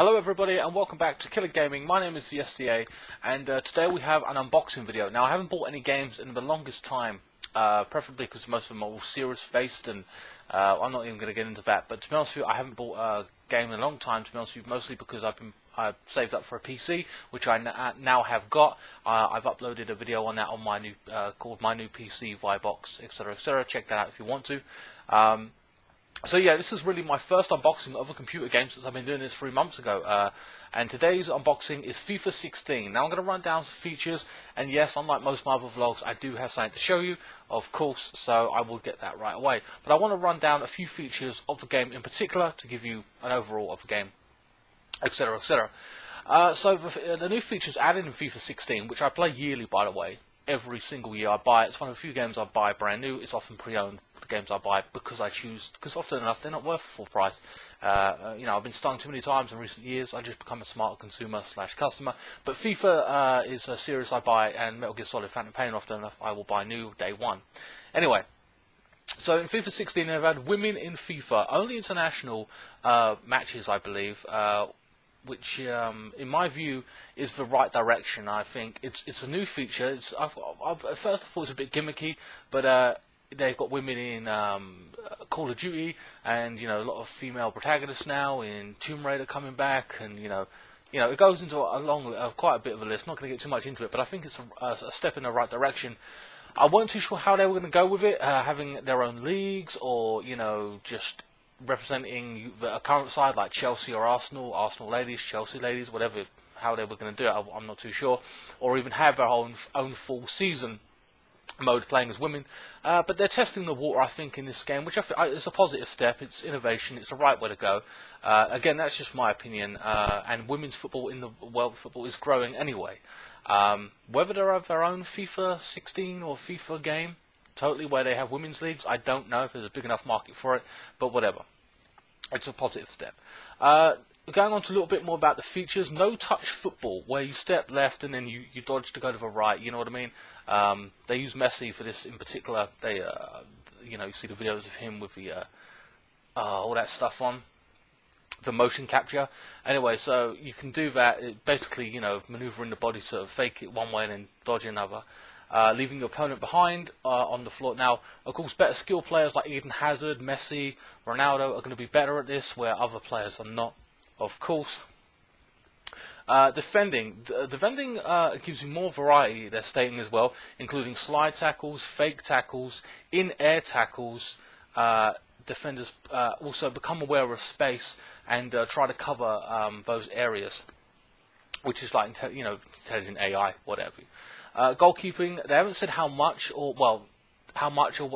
Hello everybody and welcome back to Killer Gaming. My name is the SDA and today we have an unboxing video. Now I haven't bought any games in the longest time, preferably because most of them are all series based and I'm not even going to get into that. But to be honest with you, I haven't bought a game in a long time, to be honest with you, mostly because I've saved up for a PC, which I now have got. I've uploaded a video on that on my new called My New PC Vibox, etc, etc. Check that out if you want to. So yeah, this is really my first unboxing of a computer game since I've been doing this 3 months ago. And today's unboxing is FIFA16. Now I'm going to run down some features, and yes, unlike most of my other vlogs, I do have something to show you, of course, so I will get that right away. But I want to run down a few features of the game in particular to give you an overall of the game, etc, etc. So the new features added in FIFA16, which I play yearly, by the way. Every single year I buy it. It's one of the few games I buy brand new. It's often pre-owned, the games I buy, because often enough they're not worth full price. I've been stung too many times in recent years. I just become a smarter consumer / customer. But FIFA is a series I buy, and Metal Gear Solid Phantom Pain often enough I will buy new day one. Anyway, so in FIFA 16 they've had women in FIFA, only international matches I believe, which in my view is the right direction. I think it's a new feature. At first I thought it was a bit gimmicky, but they've got women in Call of Duty, and a lot of female protagonists now in Tomb Raider coming back, and it goes into quite a bit of a list. I'm not going to get too much into it, but I think it's a step in the right direction. I wasn't too sure how they were going to go with it, having their own leagues, or just representing a current side like Chelsea or Arsenal ladies, Chelsea ladies, whatever, how they were going to do it, I'm not too sure, or even have their own full season mode playing as women. But they're testing the water, I think, in this game, which is a positive step. It's innovation. It's the right way to go. Again, that's just my opinion. And women's football in the world of football is growing anyway. Whether they have their own FIFA 16 or FIFA game, totally, where they have women's leagues, I don't know if there's a big enough market for it, but whatever. It's a positive step. Going on to a little bit more about the features, no touch football, where you step left and then you dodge to go to the right, you know what I mean? They use Messi for this in particular. They, you see the videos of him with the, all that stuff on, the motion capture. Anyway, so you can do that, basically, maneuvering the body to fake it one way and then dodge another. Leaving your opponent behind on the floor. Now, of course, better skill players like Eden Hazard, Messi, Ronaldo are going to be better at this, where other players are not, of course. Defending gives you more variety, they're stating as well, including slide tackles, fake tackles, in-air tackles. Defenders also become aware of space and try to cover those areas, which is like intelligent AI, whatever. Goalkeeping, they haven't said how much or what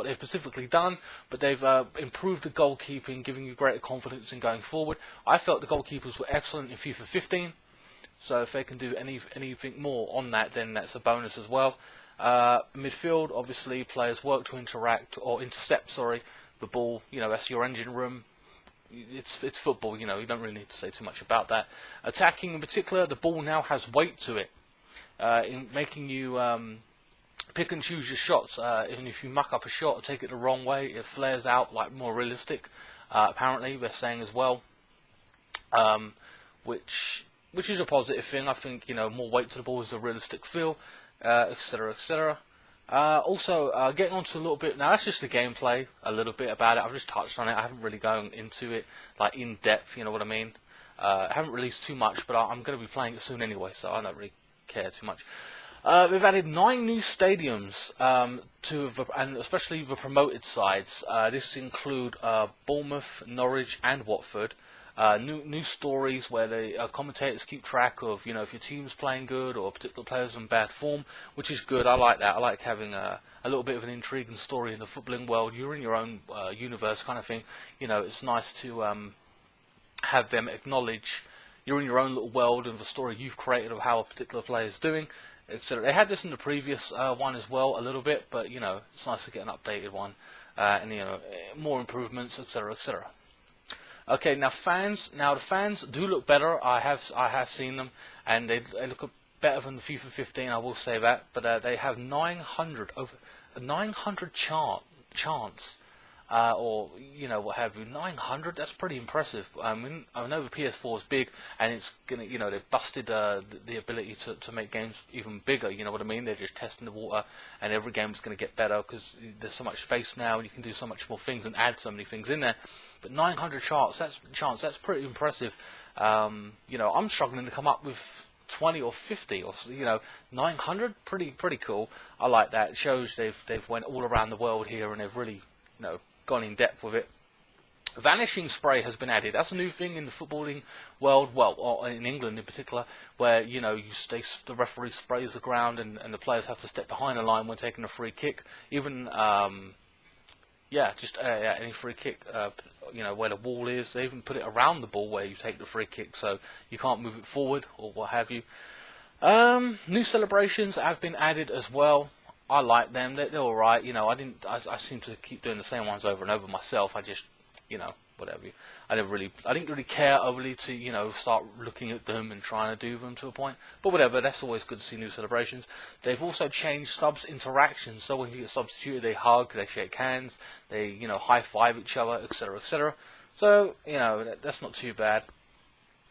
they've specifically done, but they've improved the goalkeeping, giving you greater confidence in going forward. I felt the goalkeepers were excellent in FIFA 15, so if they can do anything more on that, then that's a bonus as well. Midfield, obviously, players work to intercept the ball. That's your engine room. It's football. You don't really need to say too much about that. Attacking, in particular, the ball now has weight to it, in making you pick and choose your shots. Even if you muck up a shot or take it the wrong way, it flares out like more realistic. Apparently, they're saying as well, which is a positive thing. I think more weight to the ball is a realistic feel, etc., etc. Also, getting onto a little bit now. That's just the gameplay, a little bit about it. I've just touched on it. I haven't really gone into it like in depth. You know what I mean? I haven't released too much, but I'm going to be playing it soon anyway, so I don't really care too much. We've added 9 new stadiums and especially the promoted sides. This include Bournemouth, Norwich, and Watford. New stories where the commentators keep track of if your team's playing good or a particular player's in bad form, which is good. I like that. I like having a little bit of an intriguing story in the footballing world. You're in your own universe, kind of thing. It's nice to have them acknowledge you're in your own little world of the story you've created of how a particular player is doing, etc. They had this in the previous one as well, a little bit, but it's nice to get an updated one, and more improvements, etc., etc. Okay, now fans. Now the fans do look better. I have seen them, and they look better than FIFA 15. I will say that, but they have over 900 chants or what have you. 900, that's pretty impressive. I know the PS4 is big, and it's gonna, they've busted the ability to make games even bigger. You know what I mean? They're just testing the water, and every game is going to get better because there's so much space now, and you can do so much more things and add so many things in there. But 900 charts, that's pretty impressive. I'm struggling to come up with 20 or 50 or 900. Pretty cool. I like that. It shows they've went all around the world here, and they've really gone in depth with it. Vanishing spray has been added. That's a new thing in the footballing world, or in England in particular, where the referee sprays the ground and the players have to step behind the line when taking a free kick. Even any free kick, where the wall is. They even put it around the ball where you take the free kick, so you can't move it forward or what have you. New celebrations have been added as well. I like them. They're all right. I seem to keep doing the same ones over and over myself. I just, whatever. I didn't really care overly to, start looking at them and trying to do them to a point. But whatever. That's always good to see new celebrations. They've also changed subs interactions. So when you get substituted, they hug, they shake hands, they, high five each other, etc., etc. So, that's not too bad.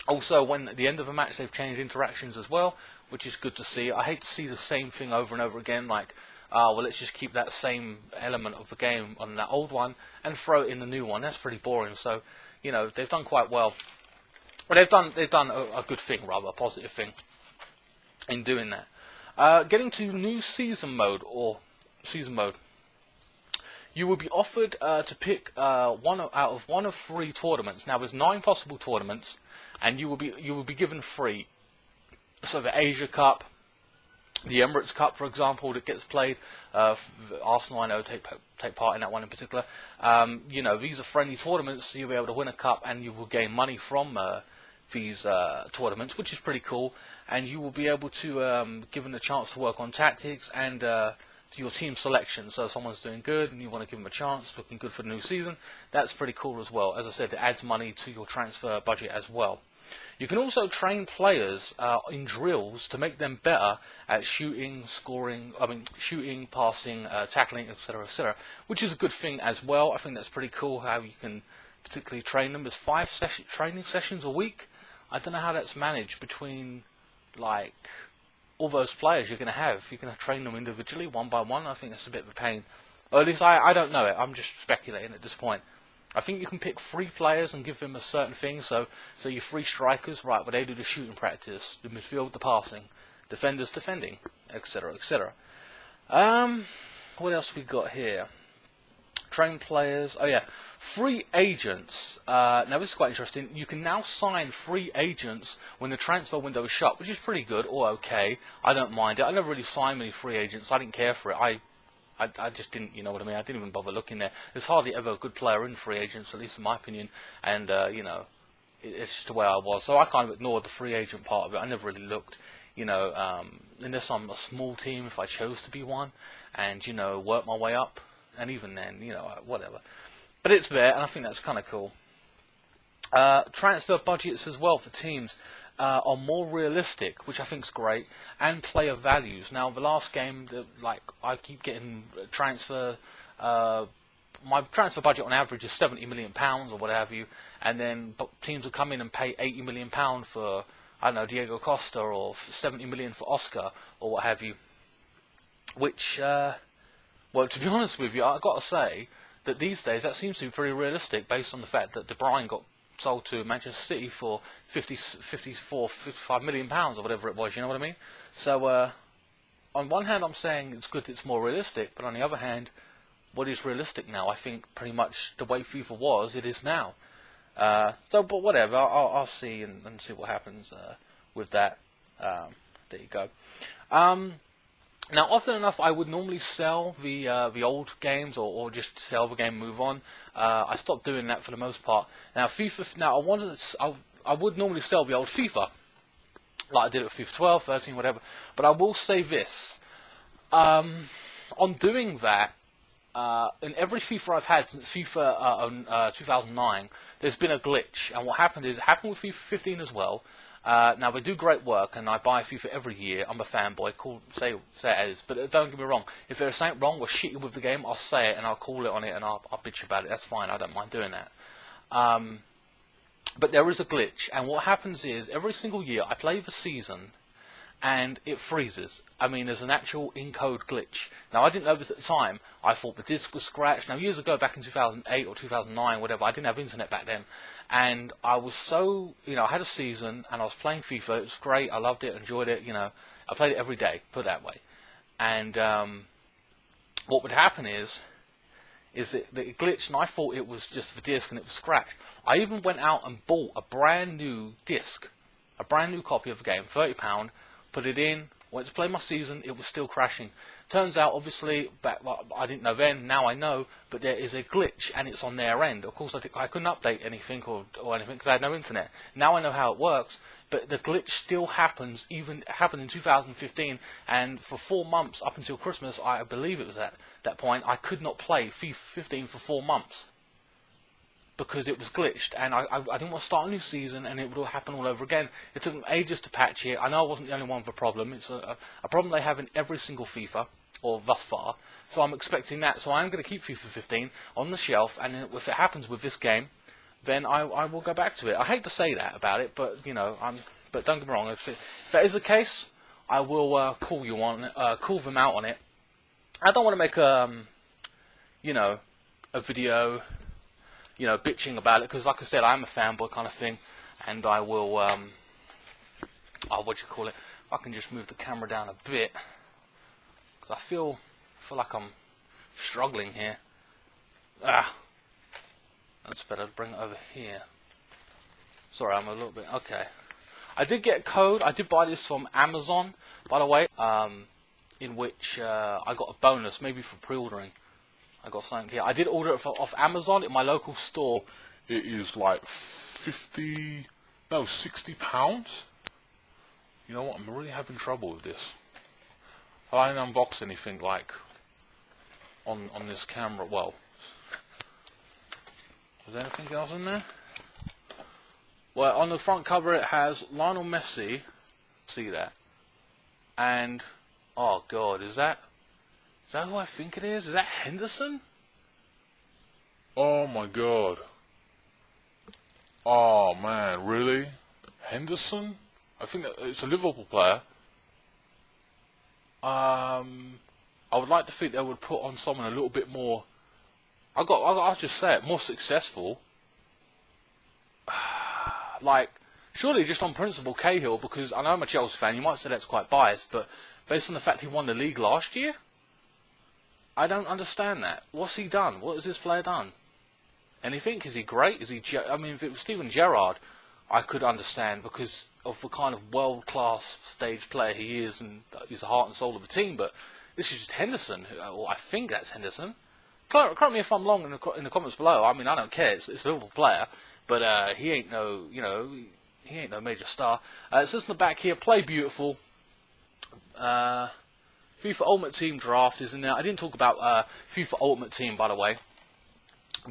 Also, when at the end of a match, they've changed interactions as well, which is good to see. I hate to see the same thing over and over again, like, let's just keep that same element of the game on that old one and throw it in the new one. That's pretty boring. So, they've done quite well. Well, they've done a good thing, rather, a positive thing in doing that. Getting to new season mode. You will be offered to pick one of 3 tournaments. Now, there's 9 possible tournaments, and you will be given 3. So the Asia Cup, the Emirates Cup, for example, that gets played. Arsenal, I know, take part in that one in particular. These are friendly tournaments, so you'll be able to win a cup, and you will gain money from these tournaments, which is pretty cool. And you will be able to given a chance to work on tactics and to your team selection. So if someone's doing good and you want to give them a chance, looking good for the new season, that's pretty cool as well. As I said, it adds money to your transfer budget as well. You can also train players in drills to make them better at shooting, passing, tackling, etc., which is a good thing as well. I think that's pretty cool how you can particularly train them. There's 5 training sessions a week. I don't know how that's managed between all those players you're going to have. You can train them individually, one by one. I think that's a bit of a pain. Or at least I don't know it. I'm just speculating at this point. I think you can pick 3 players and give them a certain thing. So your 3 strikers, right, they do the shooting practice, the midfield, the passing, defenders defending, etc., etc. What else we got here? Train players. Oh yeah, free agents. Now this is quite interesting. You can now sign free agents when the transfer window is shut, which is pretty good or okay. I don't mind it. I never really signed many free agents. I didn't care for it. I just didn't, you know what I mean? I didn't even bother looking there. There's hardly ever a good player in free agents, at least in my opinion. And, it's just the way I was. So I kind of ignored the free agent part of it. I never really looked, unless I'm a small team, if I chose to be one, and, work my way up. And even then, whatever. But it's there, and I think that's kind of cool. Transfer budgets as well for teams are more realistic, which I think is great, and player values. Now, the last game, I keep getting transfer. My transfer budget on average is £70 million or what have you, and then teams will come in and pay £80 million for, I don't know, Diego Costa, or £70 million for Oscar, or what have you. Which, well, to be honest with you, I've got to say that these days that seems to be pretty realistic, based on the fact that De Bruyne got sold to Manchester City for £55 million or whatever it was, you know what I mean? So, on one hand I'm saying it's good, it's more realistic, but on the other hand, what is realistic now? I think pretty much the way FIFA was, it is now. But whatever, I'll see and see what happens with that. There you go. Now, often enough, I would normally sell the old games, or just sell the game and move on. I stopped doing that for the most part. Now, FIFA. Now, I would normally sell the old FIFA, like I did it with FIFA 12, 13, whatever. But I will say this: on doing that, in every FIFA I've had since FIFA 2009, there's been a glitch. And what happened is, it happened with FIFA 15 as well. Now they do great work, and I buy FIFA every year. I'm a fanboy. Say it as. But don't get me wrong. If there's something wrong or shitty with the game, I'll say it and I'll call it on it and I'll bitch about it. That's fine. I don't mind doing that. But there is a glitch, and what happens is every single year I play the season, and it freezes. I mean, there's an actual in-code glitch. Now, I didn't know this at the time. I thought the disc was scratched. Now, years ago, back in 2008 or 2009, whatever, I didn't have internet back then. And I was so, I had a season, and I was playing FIFA. It was great. I loved it, enjoyed it, I played it every day, put it that way. And what would happen is it glitched, and I thought it was just the disc, and it was scratched. I even went out and bought a brand new disc, a brand new copy of the game, £30, put it in, went to play my season, it was still crashing. Turns out, obviously, I didn't know then, now I know, but there is a glitch, and it's on their end. Of course, I couldn't update anything or anything, because I had no internet. Now I know how it works, but the glitch still happens, even happened in 2015, and for 4 months, up until Christmas, I believe it was at that point, I could not play FIFA 15 for 4 months. Because it was glitched, and I didn't want to start a new season, and it would all happen all over again. It took them ages to patch it. I know I wasn't the only one with a problem. It's a problem they have in every single FIFA, or thus far. So I'm expecting that. So I'm going to keep FIFA 15 on the shelf, and if it happens with this game, then I will go back to it. I hate to say that about it, but but don't get me wrong. If that is the case, I will call them out on it. I don't want to make a video, bitching about it, because like I said, I'm a fanboy kind of thing, and I will, if I can just move the camera down a bit, because I feel like I'm struggling here. That's better to bring it over here. Sorry, I'm a little bit, okay. I did get a code, I did buy this from Amazon, by the way, in which I got a bonus, maybe for pre-ordering. I got something here. I did order it off Amazon in my local store. It is like £60. You know what? I'm really having trouble with this. I didn't unbox anything like on this camera. Well, is there anything else in there? Well, on the front cover it has Lionel Messi. See that? And oh God, is that who I think it is? Is that Henderson? Oh my God. Oh man, really? Henderson? I think it's a Liverpool player. I would like to think they would put on someone a little bit more. I'll just say it, more successful. Like, surely just on principle, Cahill, because I know I'm a Chelsea fan. You might say that's quite biased, but based on the fact he won the league last year, I don't understand that. What's he done? What has this player done? Anything? Is he great? I mean, if it was Steven Gerrard, I could understand because of the kind of world-class stage player he is, and he's the heart and soul of the team. But this is just Henderson. Or I think that's Henderson. Correct me if I'm wrong in the comments below. I mean, I don't care. It's a Liverpool player, but he ain't no, he ain't no major star. It says in the back here, play beautiful. FIFA Ultimate Team Draft is in there. I didn't talk about FIFA Ultimate Team, by the way,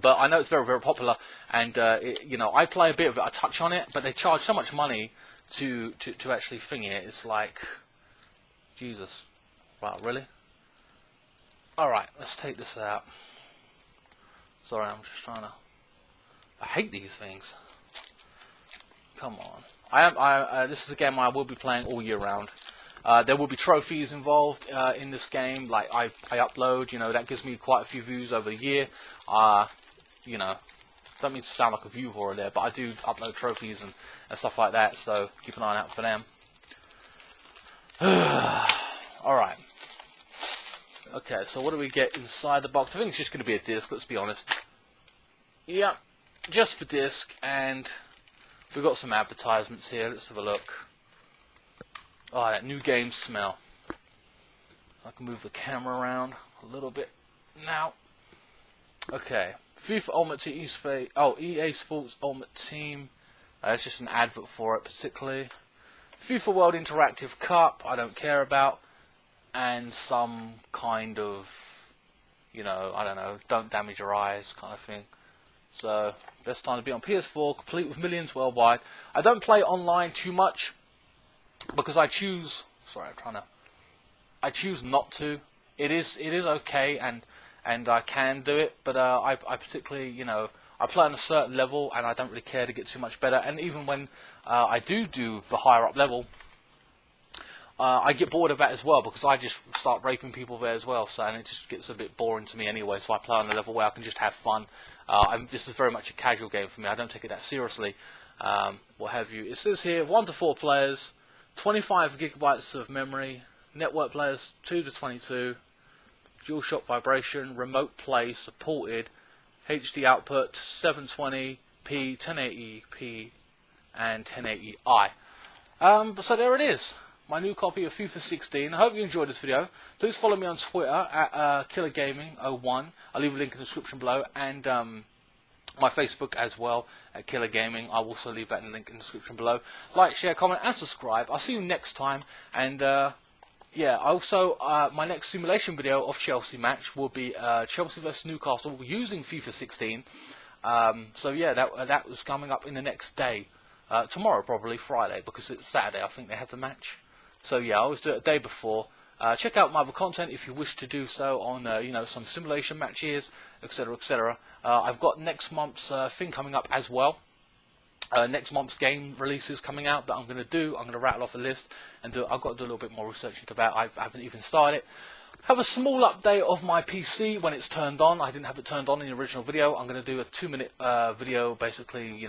but I know it's very, very popular, and I play a bit of it. I touch on it, but they charge so much money to actually thing it. It's like, Jesus, wow, really? All right, let's take this out. Sorry, I'm just trying to. I hate these things. Come on. This is a game I will be playing all year round. There will be trophies involved in this game. Like I upload, that gives me quite a few views over the year. Don't mean to sound like a view whore there, but I do upload trophies and stuff like that. So keep an eye out for them. All right. Okay, so what do we get inside the box? I think it's just going to be a disc. Let's be honest. Yeah, just for disc, and we've got some advertisements here. Let's have a look. Oh, that new game smell. I can move the camera around a little bit now. Okay, FIFA Ultimate Team, EA Sports Ultimate Team. It's just an advert for it, particularly. FIFA World Interactive Cup, I don't care about. And some kind of, I don't know, don't damage your eyes kind of thing. So, Best time to be on PS4, complete with millions worldwide. I don't play online too much because I choose. Sorry, I choose not to. It is okay, and I can do it, but I particularly, I play on a certain level, and I don't really care to get too much better. And even when I do the higher up level, I get bored of that as well, because I just start raping people there as well, so, and it just gets a bit boring to me anyway, so I play on a level where I can just have fun. This is very much a casual game for me. I don't take it that seriously. What have you. It says here 1 to 4 players, 25 gigabytes of memory, network players 2 to 22, dual shock vibration, remote play supported, HD output 720p, 1080p, and 1080i. So there it is. My new copy of FIFA 16. I hope you enjoyed this video. Please follow me on Twitter at KillerGaming01. I'll leave a link in the description below, and my Facebook as well at Killer Gaming. I'll also leave that link in the description below. Like, share, comment, and subscribe. I'll see you next time. And yeah, also my next simulation video of Chelsea match will be Chelsea vs Newcastle using FIFA 16. So yeah, that was coming up in the next day. Tomorrow, probably Friday, because it's Saturday. I think they have the match. So yeah, I always do it a day before. Check out my other content if you wish to do so on some simulation matches, etc., etc. I've got next month's thing coming up as well. Next month's game releases coming out that I'm going to do. I'm going to rattle off a list, and I've got to do a little bit more research into that. I haven't even started. Have a small update of my PC when it's turned on. I didn't have it turned on in the original video. I'm going to do a 2-minute video, basically,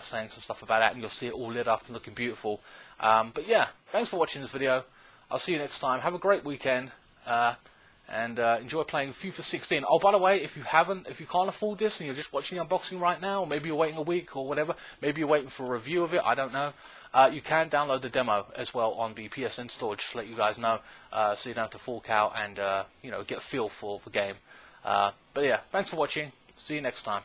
saying some stuff about that, and you'll see it all lit up and looking beautiful. But yeah, thanks for watching this video. I'll see you next time. Have a great weekend, and enjoy playing FIFA 16. Oh, by the way, if you can't afford this and you're just watching the unboxing right now, or maybe you're waiting a week or whatever, maybe you're waiting for a review of it, I don't know. You can download the demo as well on the PSN store, just to let you guys know, so you don't have to fork out and get a feel for the game. But yeah, thanks for watching. See you next time.